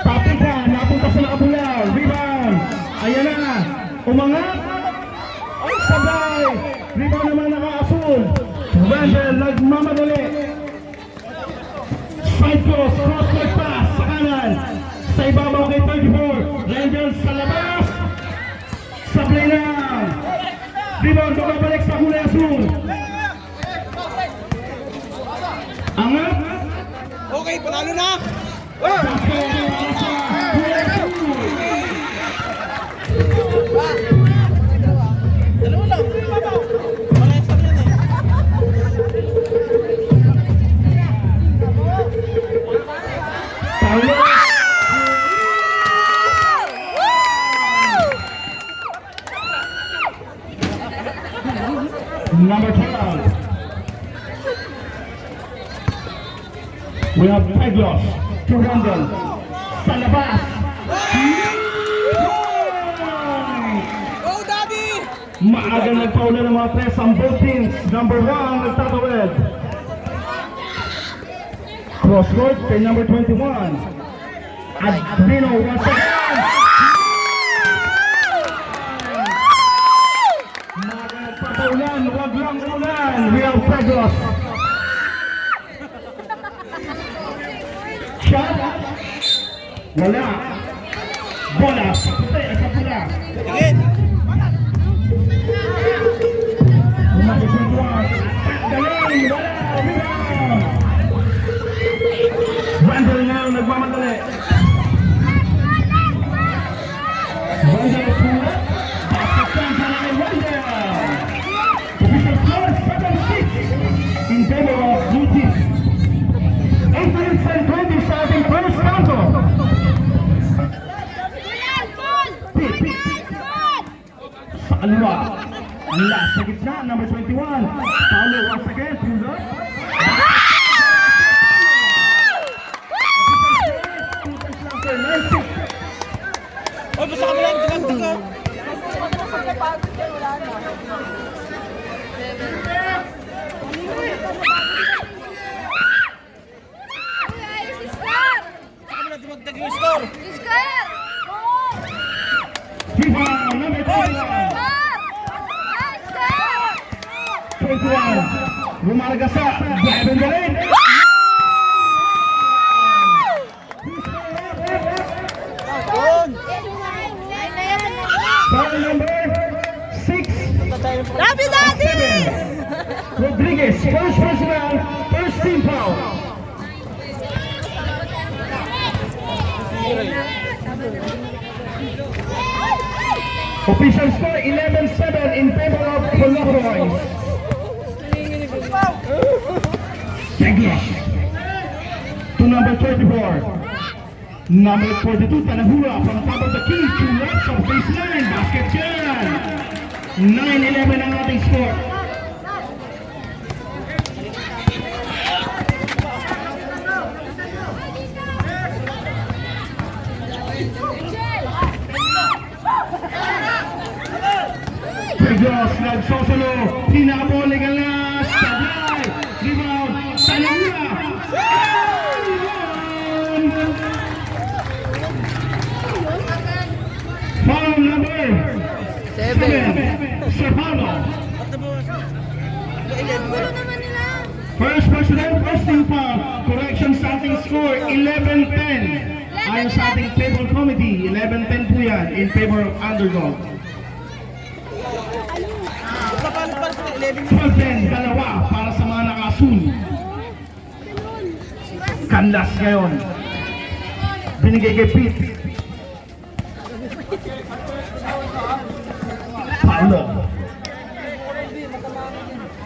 Tapika, napunta sa nakabulaw. Rebound. Ayan na. Umangat. Ay, sabay. Rebound naman naka-asul. Wendell, nagmamadali. Side cross, cross-court pass sa kanan. Sa ibabaw kay 34. Rangers sa labas. Sablay na. Rebound, babalik sa kulay asul. Angat. Okay, panalo na! Dalawa lang! Parehas lang yan eh. Number 12. We have Peglos to Randall. Sa labas. Go, Daddy! Maagang nagpaula ng mga press ang both teams. Number 1, nagtatawid. Cross court kay number 21. Adrino once again. Maagang nagpapaulan, wag lang ulan. We have Peglos. Shot. Wala. Bola. Sa puti, sa pula. Tingin! Randall nga ang nagmamadali. Randall pula. Basket time para kay Randall. Official score 7-6 in favor of Blue Team. 8 minutes and 20 sa ating first quarter. Sa kaliwa. Ang last sa gitna, number 21. Paulo once again, pull up. Oy, basta kami lang, tingnan ko. Kami lang tumagtag yung score. Rebound, number 21. 21. Rumaragasa. Gavin Garin. Foul number 6. Happy Daddy! Rodriguez, first personal, first team foul. Official score 11-7 in favor of Coloroy. Peglos to number 34. Number 42, Tanahura from top of the key to left of baseline. Basket dyan. 9-11 ang ating score. Peglos nagsosolo. Pinakaboling ang last. Sablay. Rebound. Tanahura. Foul number 7. Sir Paulo. First personal, first team foul. Correction sa ating score, 11-10. Ayon sa ating table committee, 11-10 po yan in favor of underdog. 12-10, dalawa para sa mga nakasul. Kanlas ngayon. Binigay kay Pete. Paulo.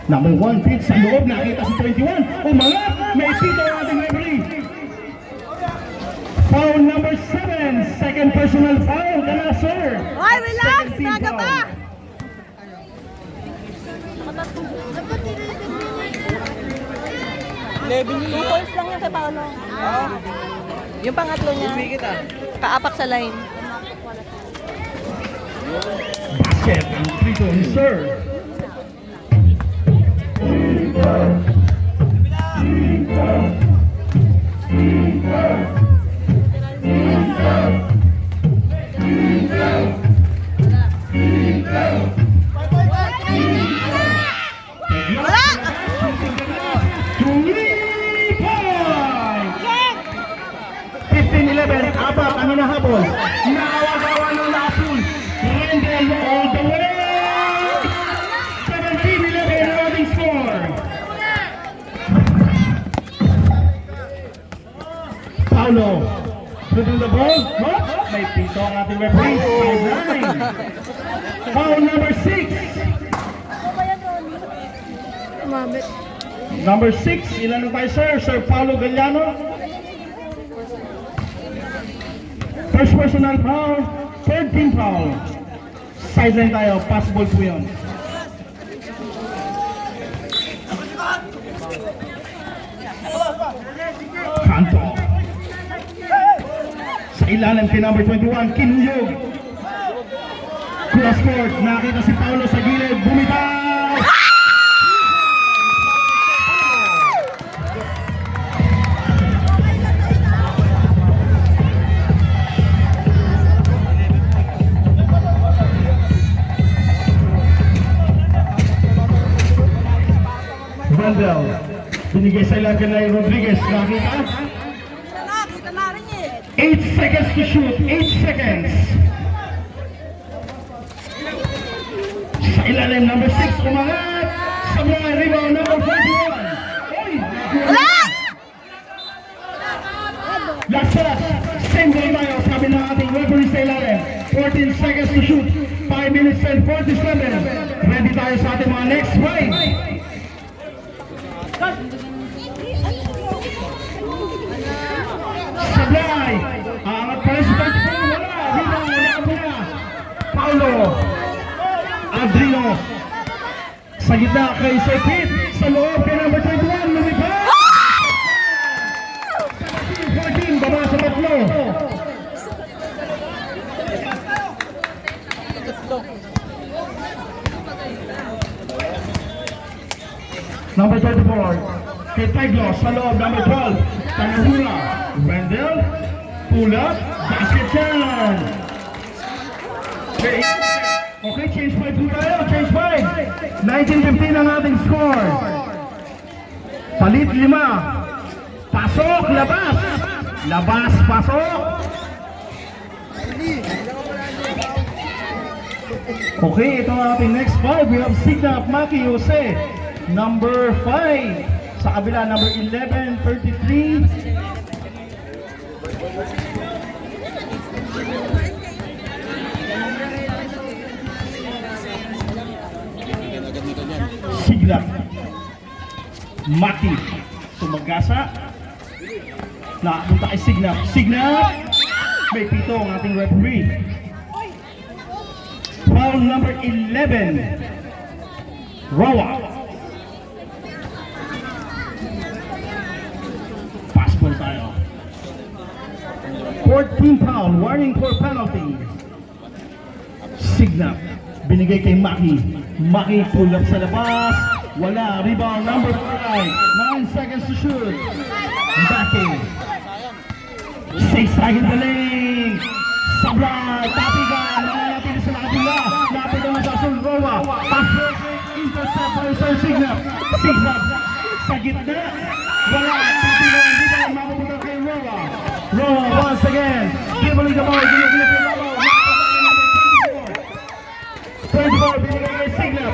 Number 1 Pete sa loob, nakita si 21. Umangat, may pito ang ating referee. Foul number 7, second personal foul. Kala sir. Hoy, relax! Second team Naga foul. ba? Two points lang yung kay Paolo. Yung pangatlo niya, kaapak sa line. Basket ang free ni sir. 3 points! 15-11, apat ang hinahabol. Nakawagawa ng Lapul. Rendell all the way! 17-11 loading score. Paulo, shooting the ball. What? May pito ang ating referee. 5-9. Foul number 6. Umabit. Number 6, ilan na tayo sir? Sir Paulo Galliano. First personal foul, third team foul. Sideline tayo, possible po yun. Kanto. Sa ilalim kay number 21, Kinuyog. Cross court, nakita si Paulo sa gilid, bumitaw! Rendell, binigay sa ilang kay Rodriguez, nakita? Kita na rin eh. 8 seconds to shoot, 8 seconds. Sa ilalim, number 6, umangat. Sa mga rebound, number 41. Oy! Last shot, same goal tayo, sabi ng ating referee sa ilalim. 14 seconds to shoot, 5 minutes and 47. Ready tayo sa ating mga next fight. Sablay! Aangat pa rin si Tagpo. Wala! Rebound! Wala po na! Paulo! Adrino! Sa gitna kay Sir Pete! Sa loob kay number 21! Lumipad! 14! Baba sa tatlo! Number 34, kay Teglos, sa loob, number 12, Tanahura, Rendell, pull up, basket yan! Okay, change 5 po tayo, change 5! 19-15 ang ating score. Palit 5. Pasok, labas! Labas, pasok! Okay, ito ang ating next 5. We have Signap, Maki, Jose. Number 5 sa kabila, number 11, 33. Signap, Maki, Sumagasa. Nakapunta kay Signap. Signap! May pito ang ating referee. Foul number 11. Rawa. Passport tayo. 14 foul, warning for penalty. Signap, binigay kay Maki. Maki pull up sa labas. Wala, rebound number 5. 9 seconds to shoot. Maki. 6 seconds na lang. Sablay, tapigan, nananatili sa nakatula. Lapit naman sa Azul Roa. Passport, intercept by Sir Signap. Signap, sa gitna. Wala, tapigan, rebound, mapupunta kay Roa. Roa, once again. Dribbling the ball, ginigilip kay Roa. 24, binigay kay Signap.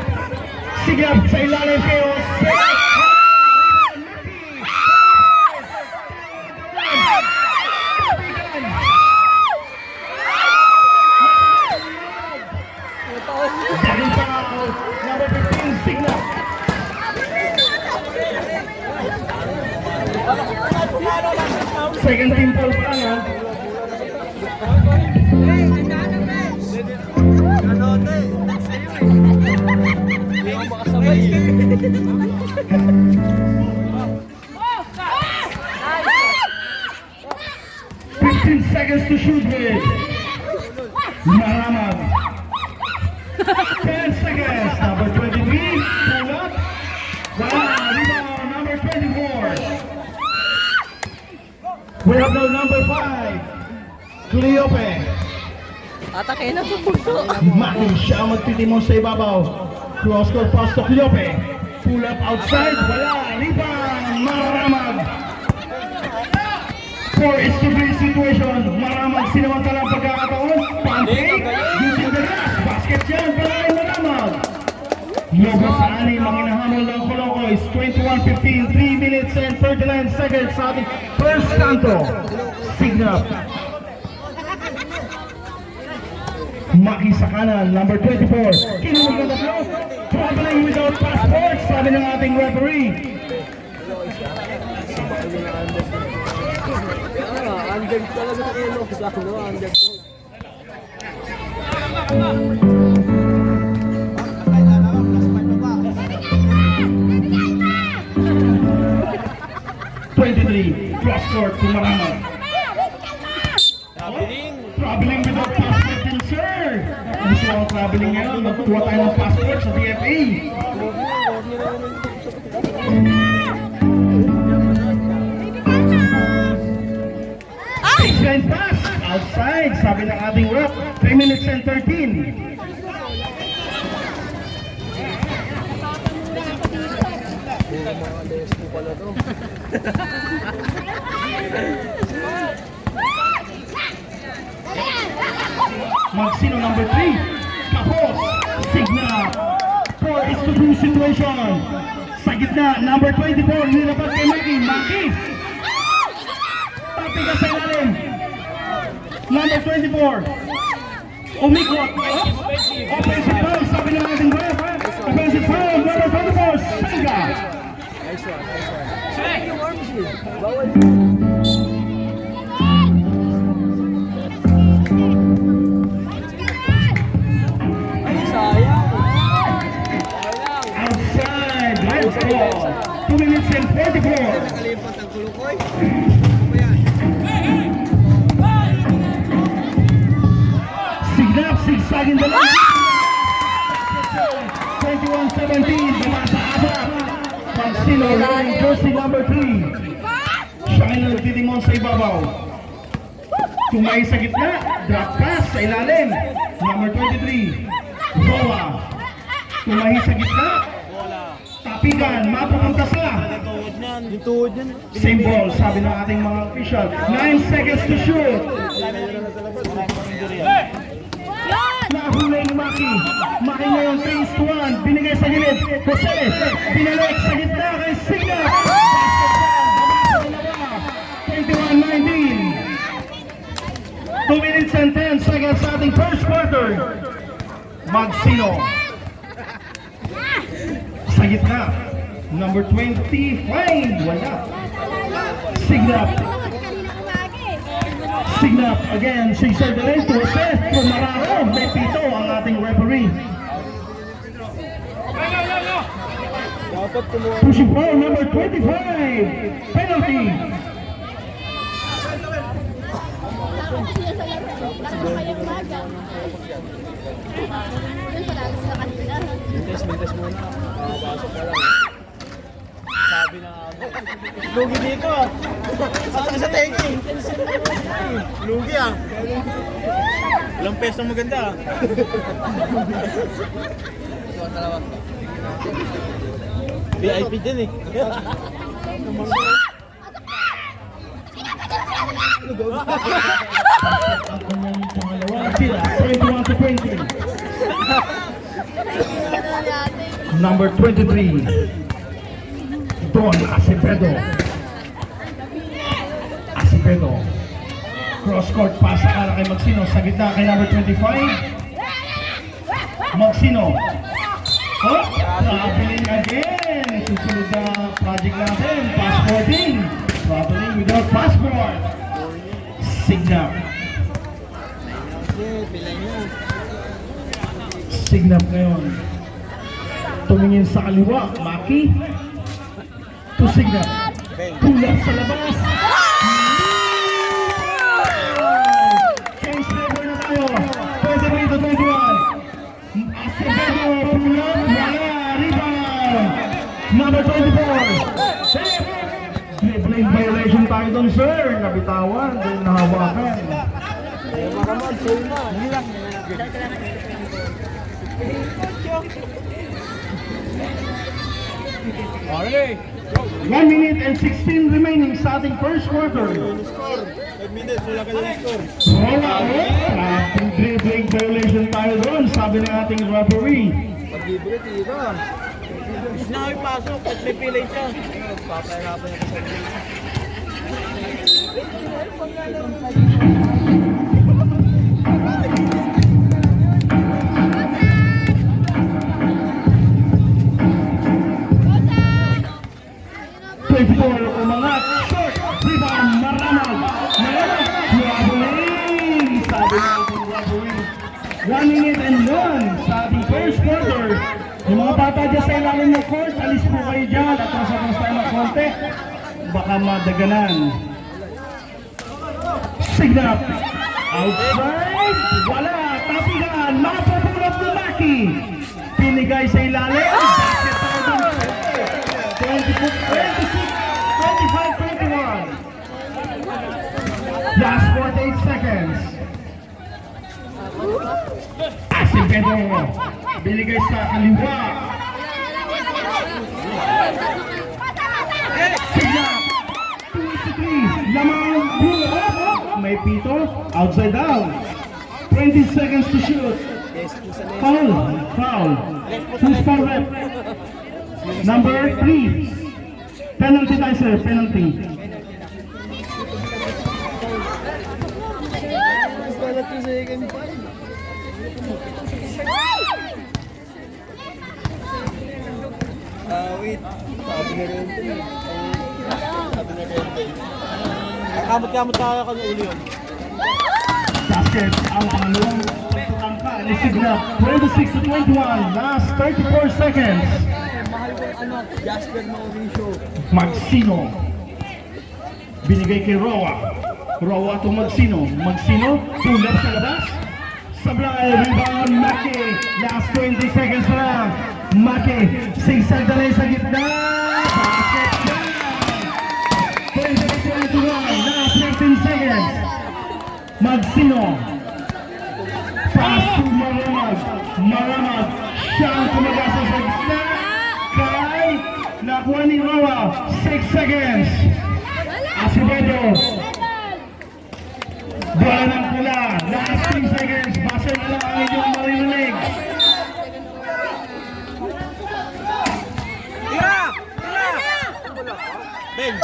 Signap sa ilalim kay Jose. Second foul, number 15, Signap. Second team foul pa lang ha. Fifteen seconds to shoot with Maramag. 10 seconds, number 23, pull up. Wow, rebound, number 24. We have no number 5, Cleope. Atake na sa puso. Maki siya ang magtitimos sa ibabaw. Cross court pass to Cleope. Pull up outside, wala, rebound, Maramag. 4-3 situation. Maramag sinamantala ang pagkakataon. Pancake. Using the glass. Basket yan. Palay Maramag. Lobo sa anim ang inahamol ng Colocoys. 21-15. 3 minutes and 39 seconds sa ating first kanto. Signal. Maki sa kanan, number 24. Kinuha ng tatlo. Traveling without passport, sabi ng ating referee. Under talaga sa kilo. Sa ano, under. 23, cross court to Maramag. Traveling without passport din, sir. Gusto ang traveling ngayon, magkuha tayo ng passport sa DFA. Baseline pass, outside, sabi ng ating rep, 3 minutes and 13. Magsino number 3. Kapos. Signa. 4-2 situation. Sa gitna, number 24. Nilapat kay Maki. Maki. Tapiga sa ilalim. Number 24. Umikot. Offensive foul. Sabi ng ating ref. Offensive foul. Number 24. Senga. Outside. Right ball. 2 minutes and 44. Signap, sigsagin dalawa. 21-17, baba sa abak. Magsino, wearing jersey number 3. Siya ay nagtitimon sa ibabaw. Tumay sa gitna, drop pass sa ilalim. Number 23, Boa. Tumay sa gitna, tapigan, mapupunta sa. Yung tuhod yan. Same ball, sabi ng ating mga official. 9 seconds to shoot. Nahulay ni Maki. Maki ngayon 3-1. Binigay sa gilid. Jose. Binalik sa gitna kay Signa. 21-19. 2 minutes and 10 seconds sa ating first quarter. Magsino. Sa gitna. Number 25. Wala. Signa. Signap again, Cesar de Rey to assist for Mararo. May pito ang ating referee. Dapat kumuha. Pushing foul number 25. Penalty. Mintes muna. Pasok pa lang. Sabi na ako. Lugi dito ah. Sa tengi. Lugi ah. Walang peso maganda ah. VIP din eh. Ang kanyang pangalawa sila, 21-20. Number 23. Don Acevedo. Acevedo. Cross court pass sa kay Magsino. Sa gitna kay number 25. Magsino. Oh, traveling again. Susunod na project natin. Passporting. Traveling without passport. Signap. Signap ngayon. Tumingin sa kaliwa. Maki. To Signap. Tulap sa labas. Change number na tayo. 23-21. Acevedo. Tulap. Wala. Rebound. Number 24. Dribbling violation tayo doon, sir. Nabitawan. Doon nahawakan. Maramad, sa'yo na. Nilang. Okay. 1 minute and 16 remaining sa ating first quarter. Score. 5 minutes, wala ka lang score. Wala ating dribbling violation tayo doon, sabi ng ating referee. Pag-libre, tira. Gusto na kami pasok at may pilay siya. Papahirapan niya sa umangat, short, rebound, Maramag, traveling, sabi ng ating referee. 1 minute and 1 sa ating first quarter. Yung mga bata dyan sa ilalim ng court, alis po kayo dyan at nasa tayo ng konti, baka madaganan. Signal, outside, wala, tapigan, mapapulot ni Maki. Pinigay sa ilalim, basket tayo dun. 25-21. Last 48 seconds. Acevedo, binigay sa kaliwa. Sigla, 2-3, lamang blue up. May pito, outside down. 20 seconds to shoot. Foul. Who's foul rep? Number 3. Penalty tayo sir, penalty. Wait. Sabi na rin ito. Sabi na rin ito. Kamot-kamot tayo ka ng uli yun. Basket ang pangalawang pagkakangka ni Sigla. 26-21, last 34 seconds. Mahal ko ano, Jasper Mauricio. Magsino. Binigay kay Roa. Roa to Magsino. Magsino, tulap sa labas. Sablay, rebound, Maki. Last 20 seconds na lang. Maki, sigsag na rin sa gitna. Basket down. 20-21, last 15 seconds. Magsino. Pass to Maramag. Siya ang kumagasa sa gitna. Kay nakuha ni Roa. 6 seconds. Acevedo. Bola ng pula. Last 3 seconds. Basa na lang ang inyong maririnig. Tira! Ben!